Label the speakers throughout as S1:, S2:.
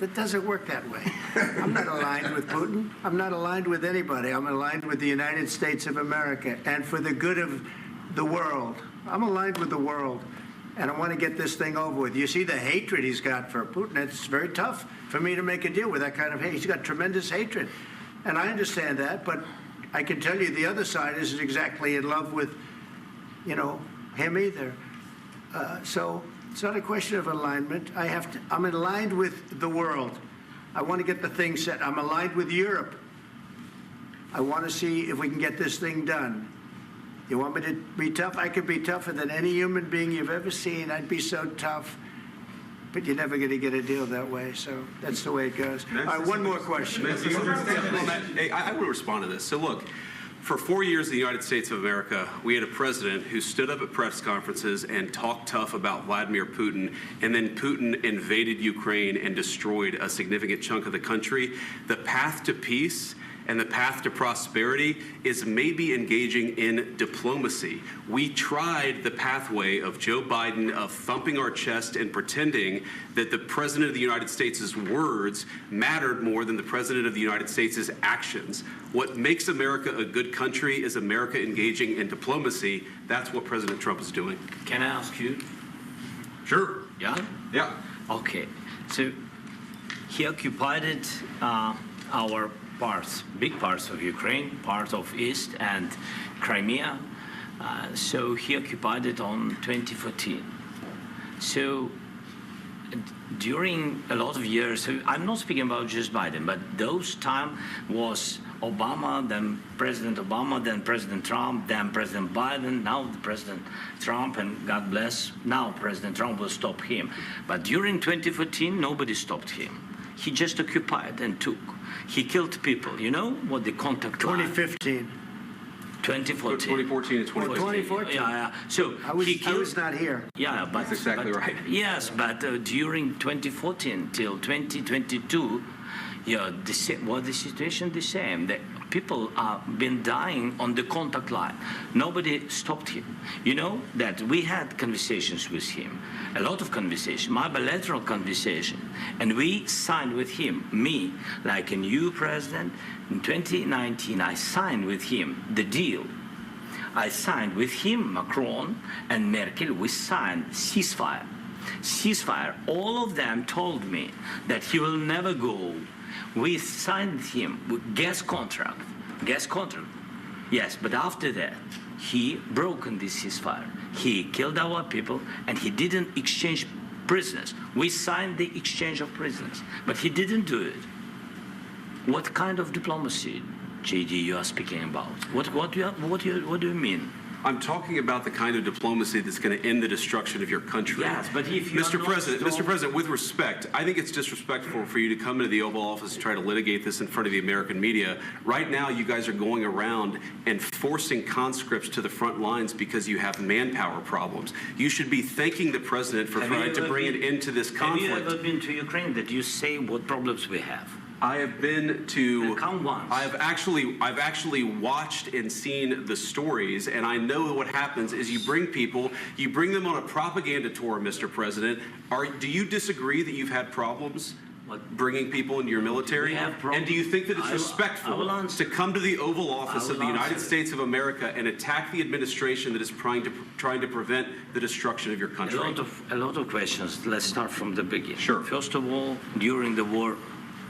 S1: It doesn't work that way. I'm not aligned with Putin. I'm not aligned with anybody. I'm aligned with the United States of America and for the good of the world. I'm aligned with the world, and I want to get this thing over with. You see the hatred he's got for Putin. It's very tough for me to make a deal with that kind of hate. He's got tremendous hatred, and I understand that, but I can tell you the other side isn't exactly in love with, him either. So it's not a question of alignment. I'm aligned with the world. I want to get the thing set. I'm aligned with Europe. I want to see if we can get this thing done. You want me to be tough? I could be tougher than any human being you've ever seen. I'd be so tough. But you're never going to get a deal that way. So that's the way it goes. All right, one more question.
S2: Hey, I will respond to this. So look, for 4 years in the United States of America, we had a president who stood up at press conferences and talked tough about Vladimir Putin, and then Putin invaded Ukraine and destroyed a significant chunk of the country. The path to peace and the path to prosperity is maybe engaging in diplomacy. We tried the pathway of Joe Biden of thumping our chest and pretending that the President of the United States' words mattered more than the President of the United States' actions. What makes America a good country is America engaging in diplomacy. That's what President Trump is doing.
S3: Can I ask you?
S2: Sure.
S3: Yeah?
S2: Yeah.
S3: Okay. So he occupied our parts, big parts of Ukraine, part of East and Crimea. So he occupied it on 2014. So during a lot of years, so I'm not speaking about just Biden, but those time was Obama, then President Obama, then President Trump, then President Biden, now the President Trump, and God bless, now President Trump will stop him. But during 2014, nobody stopped him. He just occupied and took. He killed people. You know what the contact line?
S1: 2015.
S3: 2014.
S2: 2014 and 2014.
S1: 2014.
S3: Yeah. So
S1: I was not here.
S3: Yeah, but
S2: that's exactly right.
S3: Yes, but during 2014 till 2022, the situation the same. The people have been dying on the contact line. Nobody stopped him. You know that we had conversations with him, a lot of conversation, my bilateral conversation, and we signed with him, me, like a new president. In 2019, I signed with him the deal. I signed with him, Macron and Merkel, we signed ceasefire. Ceasefire. All of them told me that he will never go. We signed him with gas contract. Yes, but after that, he broken this ceasefire. He killed our people, and he didn't exchange prisoners. We signed the exchange of prisoners, but he didn't do it. What kind of diplomacy, JD, you are speaking about? What do you mean?
S2: I'm talking about the kind of diplomacy that's going to end the destruction of your country.
S3: Yes, but if you
S2: Mr. President, with respect, I think it's disrespectful for you to come into the Oval Office and try to litigate this in front of the American media. Right now, you guys are going around and forcing conscripts to the front lines because you have manpower problems. You should be thanking the President for trying to bring an end to this conflict.
S3: Have you ever been to Ukraine that you say what problems we have?
S2: I have been to.
S3: Count once.
S2: I've actually watched and seen the stories, and I know what happens is you bring them on a propaganda tour, Mr. President. Do you disagree that you've had problems bringing people into your military? And do you think that it's respectful to come to the Oval Office of the United States of America and attack the administration that is trying to prevent the destruction of your country?
S3: A lot of questions. Let's start from the beginning.
S2: Sure.
S3: First of all, during the war,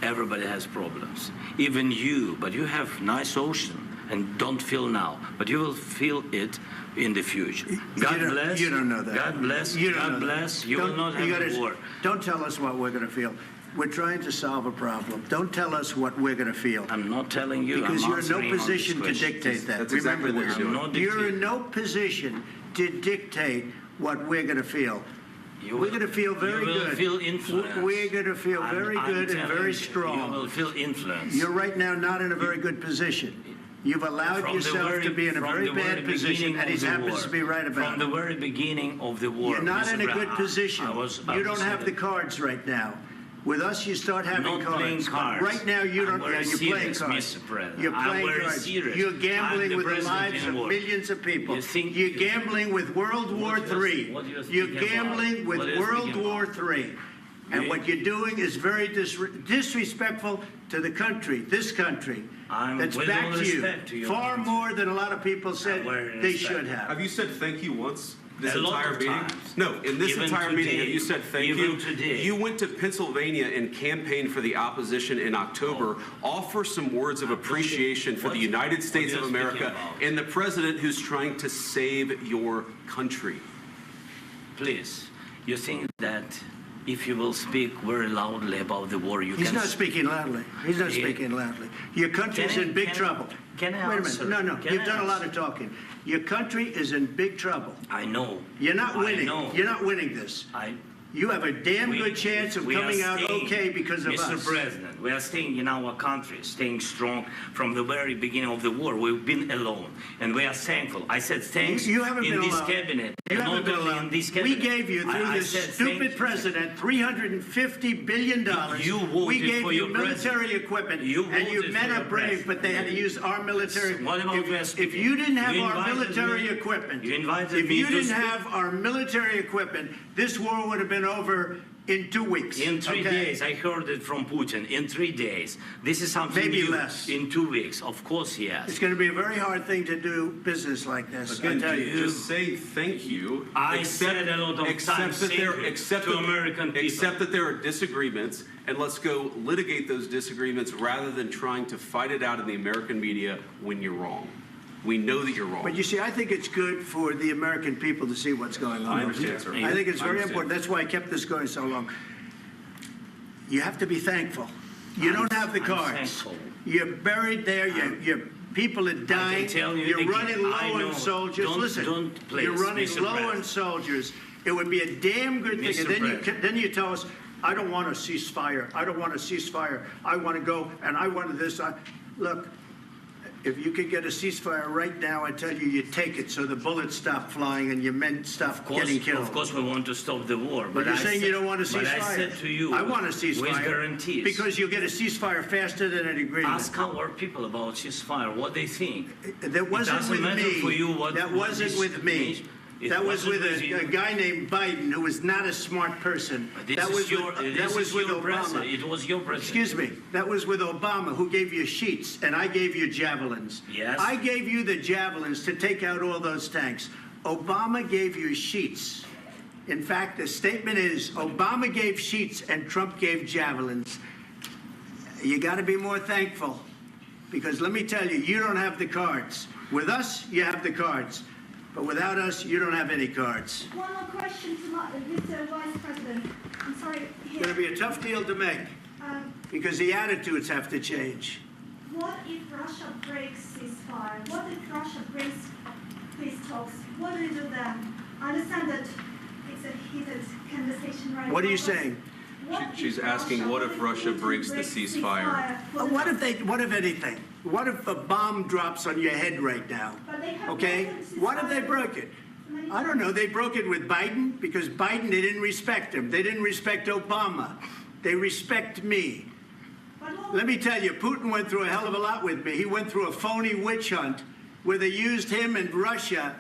S3: everybody has problems, even you, but you have nice ocean and don't feel now, but you will feel it in the future. God bless.
S1: You don't know that.
S3: God bless. God bless. You will not have a war.
S1: Don't tell us what we're going to feel. We're trying to solve a problem. Don't tell us what we're going to feel.
S3: I'm not telling you.
S1: Because you're in no position to dictate that.
S2: That's exactly what you're doing.
S1: You're in no position to dictate what we're going to feel. We're going to feel very good.
S3: You will feel influence.
S1: We're going to feel very good and very strong.
S3: You will feel influence.
S1: You're right now not in a very good position. You've allowed yourself to be in a very bad position, and he happens to be right about it.
S3: From the very beginning of the war.
S1: You're not in a good position. You don't have the cards right now. With us, you start having cards. Right now, you don't. You're playing cards. You're playing cards. You're gambling with the lives of millions of people. You're gambling with World War III. You're gambling with World War III. And what you're doing is very disrespectful to the country, this country, that's
S3: with
S1: back
S3: all
S1: to you,
S3: respect to your
S1: far
S3: country.
S1: more than a lot of people said
S3: very
S1: they
S3: respect.
S1: should have.
S2: Have you said thank you once this
S3: A lot
S2: entire
S3: of
S2: meeting?
S3: times.
S2: No, in this
S3: Even
S2: entire meeting,
S3: today.
S2: have you said thank
S3: Even
S2: you?
S3: today.
S2: You went to Pennsylvania and campaigned for the opposition in October. Offer some words of appreciation for the United States
S3: what
S2: of
S3: you're speaking
S2: America
S3: about?
S2: and the president who's trying to save your country.
S3: Please, you think that if you will speak very loudly about the war, you
S1: He's
S3: can...
S1: not speaking loudly. He's not
S3: He-
S1: speaking loudly. Your country's
S3: Can I-
S1: in big
S3: can I-
S1: trouble.
S3: can I
S1: Wait a
S3: answer?
S1: minute. No,
S3: Can
S1: you've
S3: I
S1: done a lot
S3: answer?
S1: of talking. Your country is in big trouble.
S3: I know.
S1: You're not winning.
S3: I know.
S1: You're not winning this. You have a damn good chance of
S3: we are
S1: coming out
S3: staying-
S1: okay because of
S3: Mr.
S1: us.
S3: President, we are staying in our country, staying strong from the very beginning of the war. We've been alone, and we are thankful. I said thanks
S1: You haven't
S3: in
S1: been
S3: this
S1: alone.
S3: cabinet.
S1: You
S3: and
S1: haven't
S3: not
S1: been
S3: only
S1: alone.
S3: in this
S1: We
S3: cabinet.
S1: gave you, through
S3: I
S1: this
S3: said
S1: stupid
S3: thank-
S1: president, $350 billion.
S3: You voted
S1: we gave
S3: for
S1: you
S3: your
S1: military
S3: president.
S1: equipment,
S3: You
S1: and your
S3: voted
S1: men
S3: for
S1: are
S3: your
S1: brave,
S3: president.
S1: but they had to use our military.
S3: What about
S1: If you didn't have
S3: You
S1: our
S3: invited
S1: military
S3: me-
S1: equipment,
S3: you invited
S1: if
S3: me
S1: you
S3: to
S1: didn't
S3: speak-
S1: have our military equipment, this war would have been over in 2 weeks.
S3: In 3
S1: okay?
S3: days, I heard it from Putin. In 3 days, this is something
S1: Maybe
S3: new.
S1: less.
S3: In 2 weeks, of course, yes.
S1: It's going to be a very hard thing to do business like this. I
S2: Again,
S1: tell you.
S2: just say thank you.
S3: I said a lot of
S2: accept
S3: times
S2: that
S3: thank
S2: there,
S3: you
S2: accept
S3: to
S2: that-
S3: American people.
S2: Accept that there are disagreements, and let's go litigate those disagreements rather than trying to fight it out in the American media when you're wrong. We know that you're wrong.
S1: But you see, I think it's good for the American people to see what's going on.
S2: I understand, sir.
S1: I think it's
S2: I
S1: very
S2: understand.
S1: important. That's why I kept this going so long. You have to be thankful. You don't have the
S3: I'm
S1: cards.
S3: thankful.
S1: You're buried there. Your people are dying.
S3: tell you
S1: You're
S3: again,
S1: running low
S3: I know.
S1: on soldiers.
S3: Don't-
S1: Listen,
S3: don't, please,
S1: you're running
S3: Mr.
S1: low on
S3: President.
S1: soldiers. It would be a damn good thing.
S3: Mr.
S1: And
S3: President.
S1: then you tell us, I don't want a ceasefire. I don't want a ceasefire. I want to go and I want this. Look, if you could get a ceasefire right now, I tell you, you take it so the bullets stop flying and your men stop getting killed.
S3: Of course, we want to stop the war.
S1: But you're saying you don't want a
S3: But
S1: ceasefire.
S3: I said to you,
S1: I want a ceasefire.
S3: with guarantees.
S1: Because you'll get a ceasefire faster than an agreement.
S3: Ask our people about ceasefire, what they think.
S1: That wasn't
S3: doesn't
S1: with
S3: matter
S1: me.
S3: for you what-
S1: That
S3: what
S1: wasn't
S3: this
S1: with me.
S3: means. It
S1: That was
S3: wasn't
S1: with
S3: with you.
S1: a guy named Biden who was not a smart person.
S3: This
S1: That
S3: is
S1: was
S3: your,
S1: with,
S3: this
S1: that was
S3: is
S1: with
S3: your
S1: Obama.
S3: president. It was your president.
S1: Excuse me. That was with Obama, who gave you sheets, and I gave you javelins.
S3: Yes.
S1: I gave you the javelins to take out all those tanks. Obama gave you sheets. In fact, the statement is Obama gave sheets and Trump gave javelins. You got to be more thankful, because let me tell you, you don't have the cards. With us, you have the cards. But without us, you don't have any cards.
S4: One more question to Mr. Vice President. I'm sorry.
S1: It's going to be a tough deal to make, because the attitudes have to change.
S4: What if Russia breaks ceasefire? What if Russia breaks peace talks? What do you do then? I understand that it's a heated conversation right now.
S1: What are you
S4: but
S1: saying?
S4: what if
S2: She's asking, what if Russia
S4: Putin
S2: breaks the ceasefire?
S1: What if anything? What if a bomb drops on your head right now?
S4: But they have
S1: Okay?
S4: broken ceasefire.
S1: What if they broke it? I don't know. They broke it with Biden because Biden, they didn't respect him. They didn't respect Obama. They respect me.
S4: But what-
S1: Let me tell you, Putin went through a hell of a lot with me. He went through a phony witch hunt where they used him and Russia.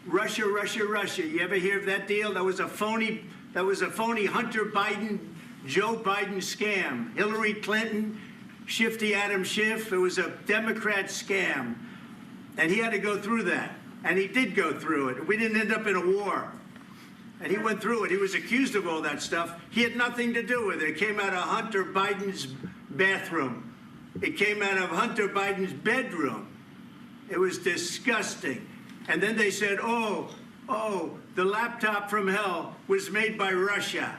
S1: Russia. You ever hear of that deal? That was a phony Hunter Biden, Joe Biden scam. Hillary Clinton, Shifty Adam Schiff. It was a Democrat scam. And he had to go through that. And he did go through it. We didn't end up in a war. And he went through it. He was accused of all that stuff. He had nothing to do with it. It came out of Hunter Biden's bathroom. It came out of Hunter Biden's bedroom. It was disgusting. And then they said, oh, the laptop from hell was made by Russia.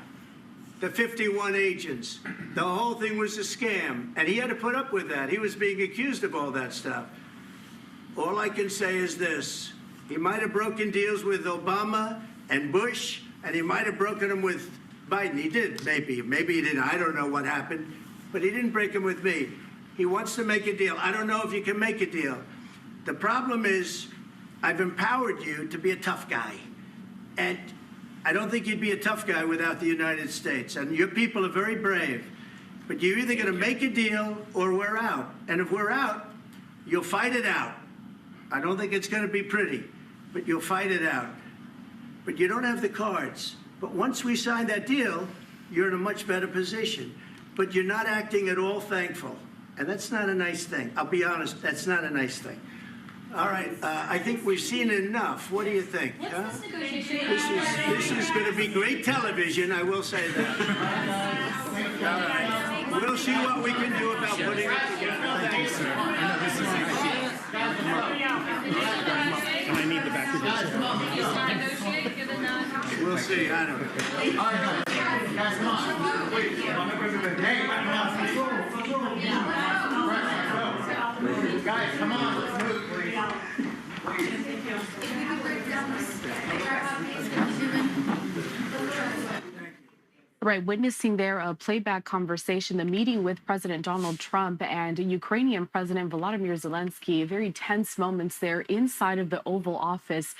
S1: The 51 agents. The whole thing was a scam. And he had to put up with that. He was being accused of all that stuff. All I can say is this. He might have broken deals with Obama and Bush, and he might have broken them with Biden. He did, maybe. Maybe he didn't. I don't know what happened. But he didn't break them with me. He wants to make a deal. I don't know if you can make a deal. The problem is I've empowered you to be a tough guy. And I don't think you'd be a tough guy without the United States. And your people are very brave. But you're either going to make a deal or we're out. And if we're out, you'll fight it out. I don't think it's going to be pretty, but you'll fight it out. But you don't have the cards. But once we sign that deal, you're in a much better position. But you're not acting at all thankful. And that's not a nice thing. I'll be honest, that's not a nice thing. All right, I think we've seen enough. What do you think? Huh? This is going to be great television, I will say that. All right. We'll see what we can do about putting it together. Thank you, sir.
S5: I need the back of this.
S1: We'll see. I don't know.
S5: Guys, come on, let's move, please.
S6: Right, witnessing there a playback conversation, the meeting with President Donald Trump and Ukrainian President Volodymyr Zelensky, very tense moments there inside of the Oval Office.